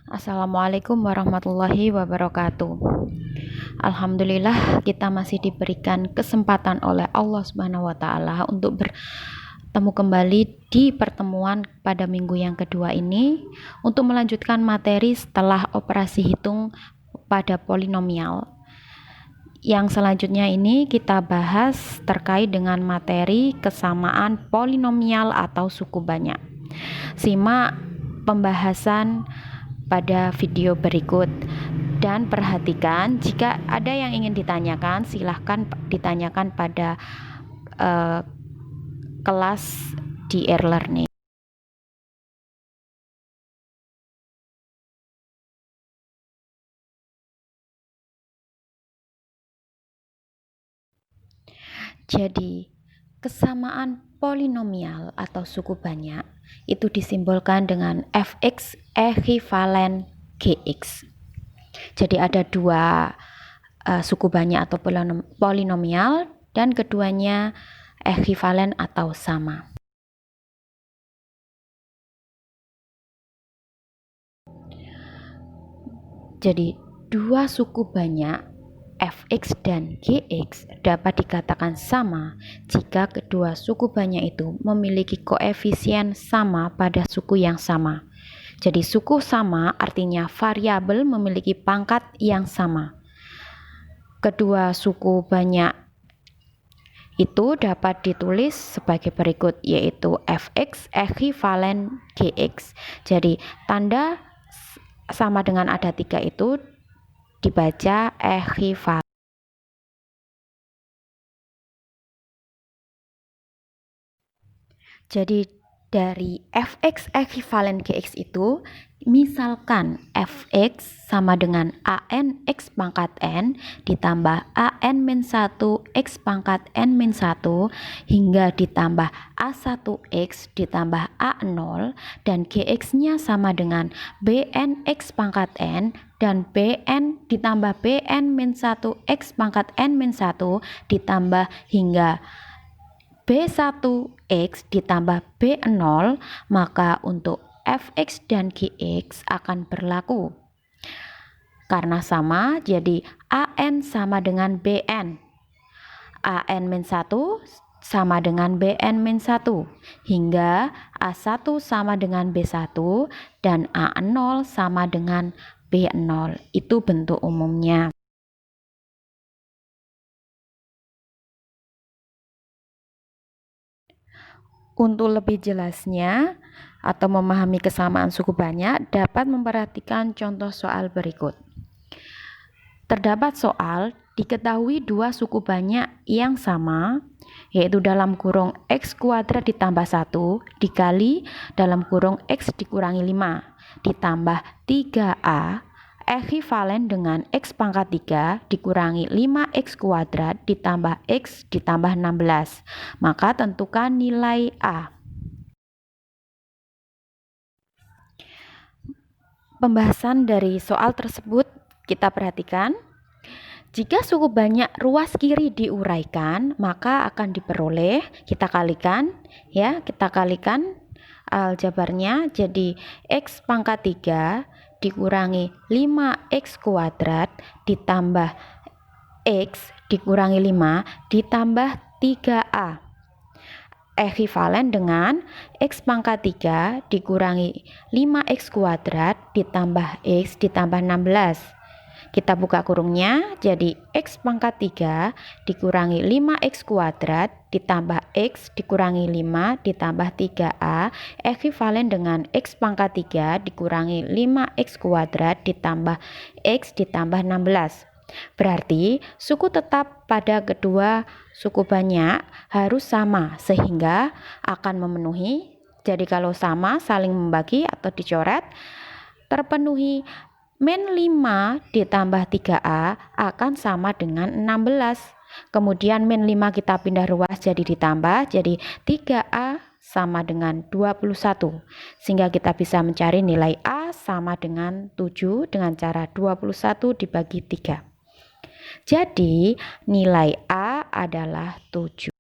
Assalamualaikum warahmatullahi wabarakatuh. Alhamdulillah kita masih diberikan kesempatan oleh Allah Subhanahu wa taala untuk bertemu kembali di pertemuan pada minggu yang kedua ini untuk melanjutkan materi setelah operasi hitung pada polinomial. Yang selanjutnya ini kita bahas terkait dengan materi kesamaan polinomial atau suku banyak. Simak pembahasan pada video berikut dan perhatikan jika ada yang ingin ditanyakan silahkan ditanyakan pada kelas di e-learning. Jadi kesamaan polinomial atau suku banyak itu disimbolkan dengan fx ekivalen gx. Jadi ada dua suku banyak atau polinomial dan keduanya ekivalen atau sama. Jadi dua suku banyak fx dan gx dapat dikatakan sama jika kedua suku banyak itu memiliki koefisien sama pada suku yang sama. Jadi suku sama artinya variabel memiliki pangkat yang sama. Kedua suku banyak itu dapat ditulis sebagai berikut, yaitu fx ekivalen gx. Jadi tanda sama dengan ada 3 itu dibaca ekivalen. Jadi dari fx ekivalen gx itu misalkan fx sama dengan an x pangkat n ditambah an min 1 x pangkat n min 1 hingga ditambah a1x ditambah a0 dan gx nya sama dengan bn x pangkat n dan bn ditambah bn min 1 x pangkat n min 1 ditambah hingga B1x ditambah B0, maka untuk fx dan gx akan berlaku. Karena sama, jadi an sama dengan bn. an-1 sama dengan bn-1 hingga a1 sama dengan b1 dan a0 sama dengan b0. Itu bentuk umumnya. Untuk lebih jelasnya atau memahami kesamaan suku banyak, dapat memperhatikan contoh soal berikut. Terdapat soal diketahui dua suku banyak yang sama, yaitu dalam kurung x kuadrat ditambah 1 dikali dalam kurung x dikurangi 5 ditambah 3a ekivalen dengan x pangkat 3 dikurangi 5x kuadrat ditambah x ditambah 16. Maka tentukan nilai A. Pembahasan dari soal tersebut kita perhatikan. Jika suku banyak ruas kiri diuraikan, maka akan diperoleh, kita kalikan aljabarnya jadi x pangkat 3 dikurangi 5x kuadrat ditambah x dikurangi 5 ditambah 3a ekivalen dengan x pangkat 3 dikurangi 5x kuadrat ditambah x ditambah 16. Kita buka kurungnya, jadi x pangkat 3 dikurangi 5x kuadrat ditambah x dikurangi 5 ditambah 3a ekivalen dengan x pangkat 3 dikurangi 5x kuadrat ditambah x ditambah 16. Berarti suku tetap pada kedua suku banyak harus sama sehingga akan memenuhi. Jadi kalau sama saling membagi atau dicoret terpenuhi. Min 5 ditambah 3a akan sama dengan 16. Kemudian min 5 kita pindah ruas jadi ditambah, jadi 3a sama dengan 21. Sehingga kita bisa mencari nilai A sama dengan 7 dengan cara 21 dibagi 3. Jadi nilai A adalah 7.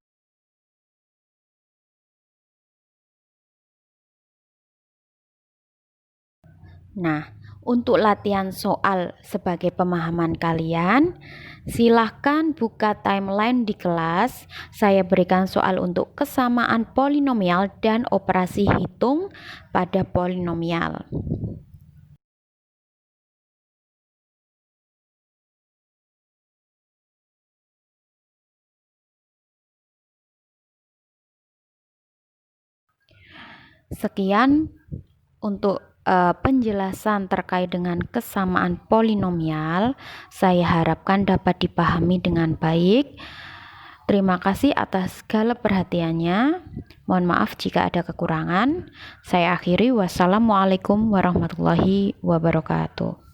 Nah, Untuk latihan soal sebagai pemahaman kalian, silahkan buka timeline di kelas. Saya berikan soal untuk kesamaan polinomial dan operasi hitung pada polinomial. Sekian untuk penjelasan terkait dengan kesamaan polinomial. Saya harapkan dapat dipahami dengan baik. Terima kasih atas segala perhatiannya. Mohon maaf jika ada kekurangan. Saya akhiri. Wassalamualaikum warahmatullahi wabarakatuh.